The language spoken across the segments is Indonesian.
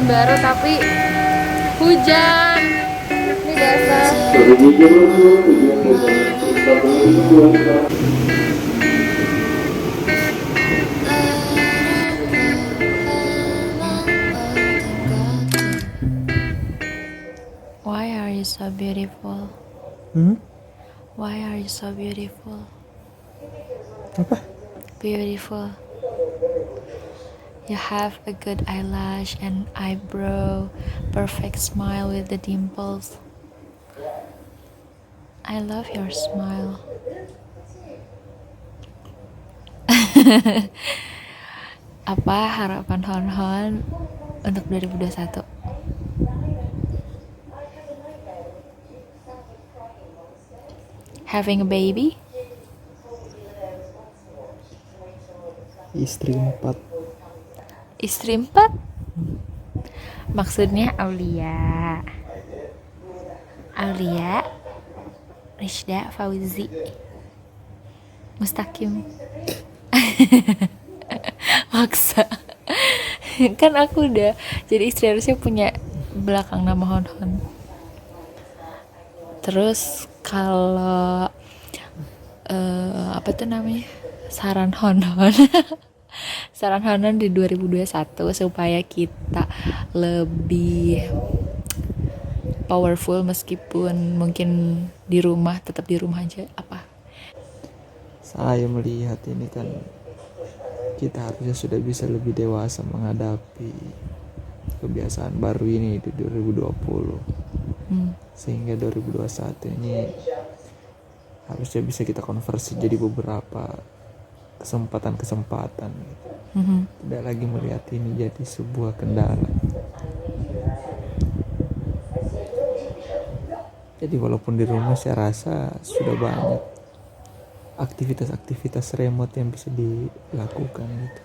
baru tapi hujan. Ini biasa. Why are you so beautiful? Why are you so beautiful? Apa? Beautiful. You have a good eyelash and eyebrow, perfect smile with the dimples. I love your smile. Apa harapan Hon-Hon untuk 2021? Having a baby? Istri 4. Istri 4? Maksudnya Aulia Rishda Fauzi Mustaqim. Maksa. Kan aku udah jadi istri, harusnya punya belakang nama Hon-Hon. Terus kalau apa tuh namanya, saran Hon-Hon saran Hon-Hon di 2021 supaya kita lebih powerful meskipun mungkin di rumah, tetap di rumah aja, apa? Saya melihat ini kan kita harusnya sudah bisa lebih dewasa menghadapi kebiasaan baru ini di 2020. Sehingga 2021 ini harusnya bisa kita konversi jadi beberapa kesempatan-kesempatan. Tidak lagi melihat ini jadi sebuah kendala. Jadi walaupun di rumah saya rasa sudah banyak aktivitas-aktivitas remote yang bisa dilakukan gitu.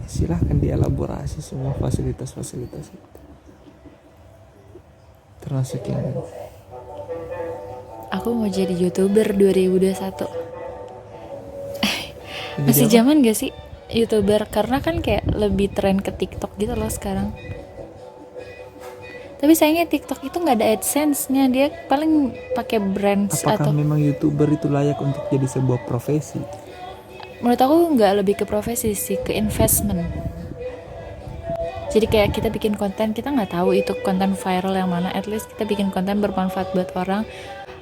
Silahkan dielaborasi semua fasilitas-fasilitas itu. Termasuk yang Aku mau jadi YouTuber 2021. Masih apa? zaman gak sih YouTuber? Karena kan kayak lebih tren ke TikTok gitu loh sekarang. Tapi sayangnya TikTok itu nggak ada AdSense-nya, dia paling pakai brands. Apakah atau memang YouTuber itu layak untuk jadi sebuah profesi? menurut aku nggak lebih ke profesi sih, ke investment. Jadi kayak kita bikin konten, kita nggak tahu itu konten viral yang mana, at least kita bikin konten bermanfaat buat orang.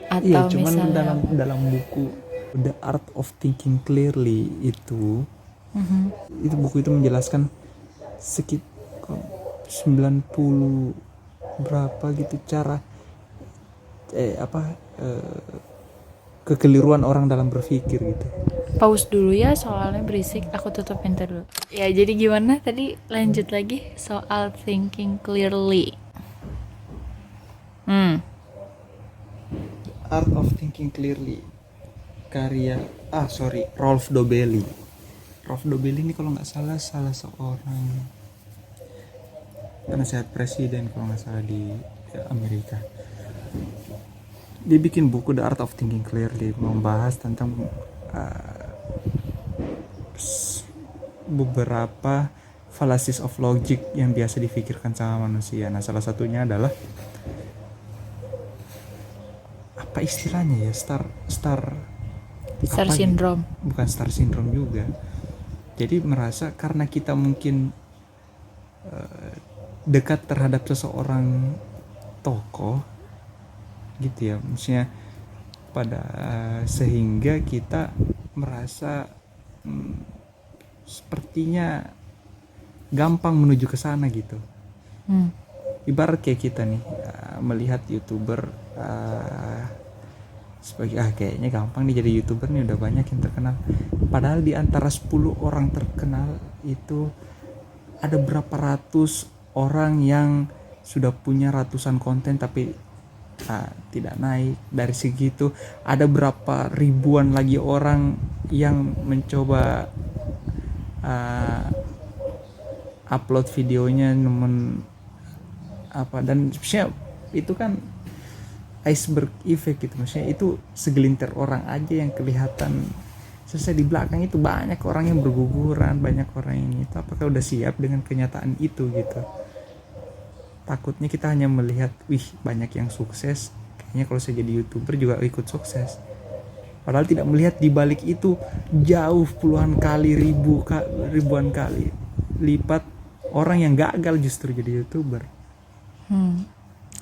Atau Iya, cuman misalnya dalam buku The Art of Thinking Clearly itu buku itu menjelaskan sekitar 90 berapa gitu cara kekeliruan orang dalam berpikir gitu. pause dulu ya, soalnya berisik, aku tutup pintu dulu. Ya, jadi gimana tadi, lanjut lagi soal thinking clearly. Art of Thinking Clearly karya Rolf Dobelli. Rolf Dobelli ini kalau nggak salah seorang penasehat presiden kalau nggak salah di Amerika. Dia bikin buku The Art of Thinking Clearly, membahas tentang beberapa fallacies of logic yang biasa difikirkan sama manusia. Nah, salah satunya adalah apa istilahnya ya, star Syndrome. Bukan star syndrome juga. Jadi merasa karena kita mungkin dekat terhadap seseorang tokoh gitu ya, maksudnya sehingga kita merasa sepertinya gampang menuju ke sana gitu. Ibarat kayak kita nih melihat YouTuber sebagai kayaknya gampang nih jadi YouTuber nih, udah banyak yang terkenal. Padahal di antara 10 orang terkenal itu ada berapa ratus orang yang sudah punya ratusan konten tapi tidak naik. Dari segitu ada berapa ribuan lagi orang yang mencoba upload videonya dan maksudnya itu kan iceberg effect gitu, maksudnya itu segelintir orang aja yang kelihatan selesai di belakang itu banyak orang yang berguguran, banyak orang yang itu. Apakah udah siap dengan kenyataan itu gitu? Takutnya kita hanya melihat, wih banyak yang sukses, kayaknya kalau saya jadi YouTuber juga ikut sukses. Padahal tidak melihat di balik itu jauh puluhan kali, ribuan kali lipat orang yang gagal justru jadi YouTuber.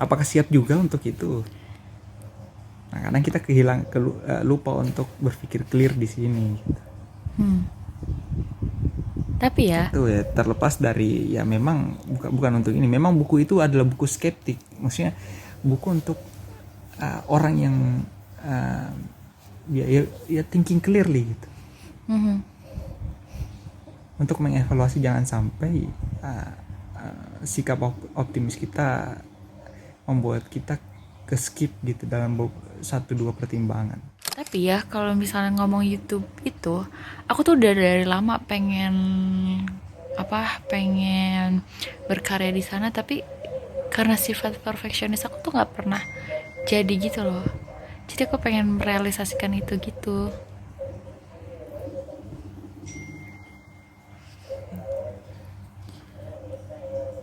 Apakah siap juga untuk itu? Nah, kadang kita lupa untuk berpikir clear di sini. Gitu. Tapi ya, Itu ya terlepas dari ya memang bukan untuk ini. Memang buku itu adalah buku skeptik. Maksudnya buku untuk orang yang ya thinking clearly gitu. Untuk mengevaluasi jangan sampai sikap optimis kita membuat kita ke skip gitu dalam 1-2 pertimbangan. tapi ya kalau misalnya ngomong YouTube itu, aku tuh udah dari lama pengen berkarya di sana, tapi karena sifat perfeksionis aku tuh nggak pernah jadi gitu loh. Jadi aku pengen merealisasikan itu gitu.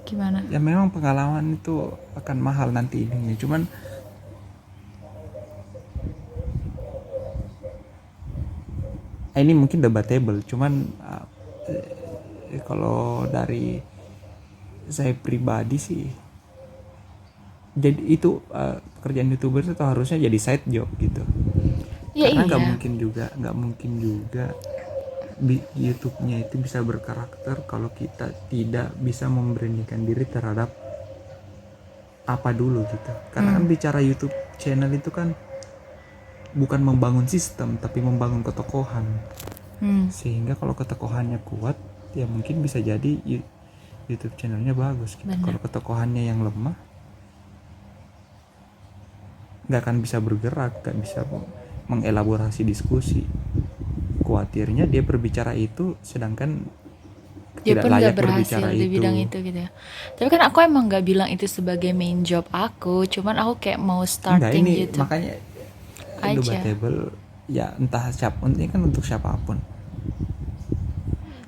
Gimana? Ya memang pengalaman itu akan mahal nanti ininya. Cuman ini mungkin debatable. Cuman kalau dari saya pribadi sih, jadi itu pekerjaan YouTuber itu harusnya jadi side job gitu. Ya Karena iya. nggak mungkin juga YouTube-nya itu bisa berkarakter kalau kita tidak bisa memberanikan diri terhadap apa dulu gitu. Karena kan bicara YouTube channel itu kan bukan membangun sistem tapi membangun ketokohan. Sehingga kalau ketokohannya kuat ya mungkin bisa jadi YouTube channelnya bagus gitu. Kalau ketokohannya yang lemah nggak akan bisa bergerak, nggak bisa mengelaborasi diskusi. Khawatirnya dia berbicara itu sedangkan Dia tidak pun layak gak berhasil berbicara di itu. bidang itu gitu ya. Tapi kan aku emang gak bilang itu sebagai main job aku, cuman aku kayak mau Enggak, starting ini YouTube makanya aja. debatable ya, entah siapa, ini kan untuk siapapun.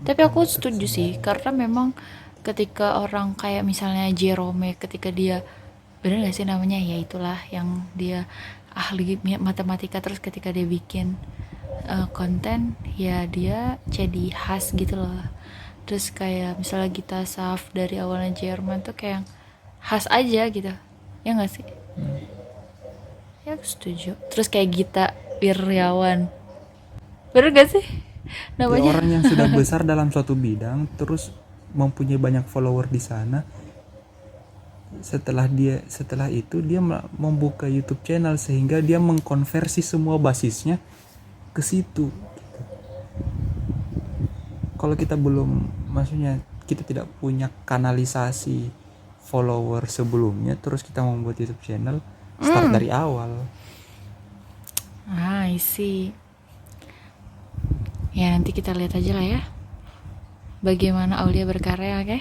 Tapi aku setuju sih, karena memang ketika orang kayak misalnya Jerome, ketika dia, bener gak sih namanya, ya itulah yang dia ahli matematika, terus ketika dia bikin konten, ya dia jadi khas gitu loh. Terus kayak misalnya Gita Saf dari awalnya Jerman tuh kayak khas aja gitu, ya gak sih? Ya aku setuju. Terus kayak Gita Wirjawan, bener gak sih Ya, namanya? orang yang sudah besar dalam suatu bidang terus mempunyai banyak follower di sana, setelah itu dia membuka YouTube channel sehingga dia mengkonversi semua basisnya ke situ gitu. Kalau kita belum, maksudnya kita tidak punya kanalisasi follower sebelumnya terus kita membuat YouTube channel, start dari awal. I see. Ya nanti kita lihat aja lah ya bagaimana Aulia berkarya, oke?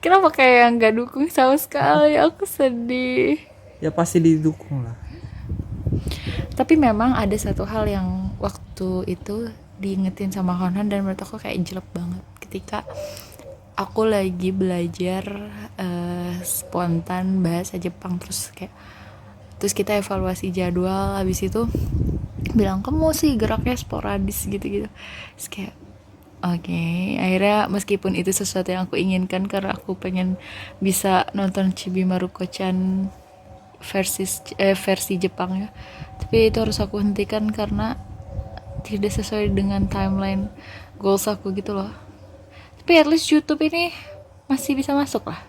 Kenapa kayak nggak dukung sama sekali? Aku sedih. Ya pasti didukung lah. Tapi memang ada satu hal yang waktu itu diingetin sama Konan dan menurut aku kayak jelek banget ketika aku lagi belajar spontan bahasa Jepang, terus kita evaluasi jadwal, habis itu bilang kamu sih geraknya sporadis gitu-gitu. Terus kayak oke, akhirnya meskipun itu sesuatu yang aku inginkan karena aku pengen bisa nonton Chibi Maruko-chan versi Jepang ya, tapi itu harus aku hentikan karena tidak sesuai dengan timeline goals aku gitu loh. Tapi at least YouTube ini masih bisa masuk lah,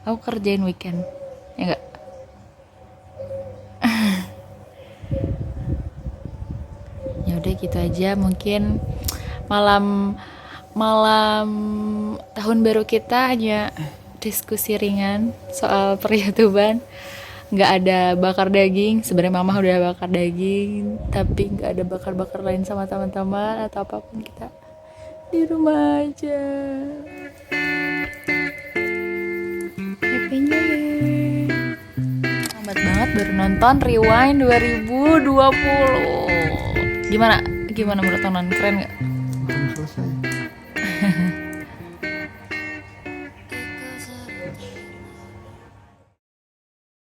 aku kerjain weekend, ya enggak? Ya udah gitu aja, mungkin malam tahun baru kita hanya diskusi ringan soal per-YouTuban. Nggak ada bakar daging, sebenarnya mama udah bakar daging, tapi nggak ada bakar-bakar lain sama teman-teman atau apapun, kita di rumah aja. Happy New Year. Lambat banget baru nonton Rewind 2020. Gimana menurut tonton, keren nggak? belum selesai.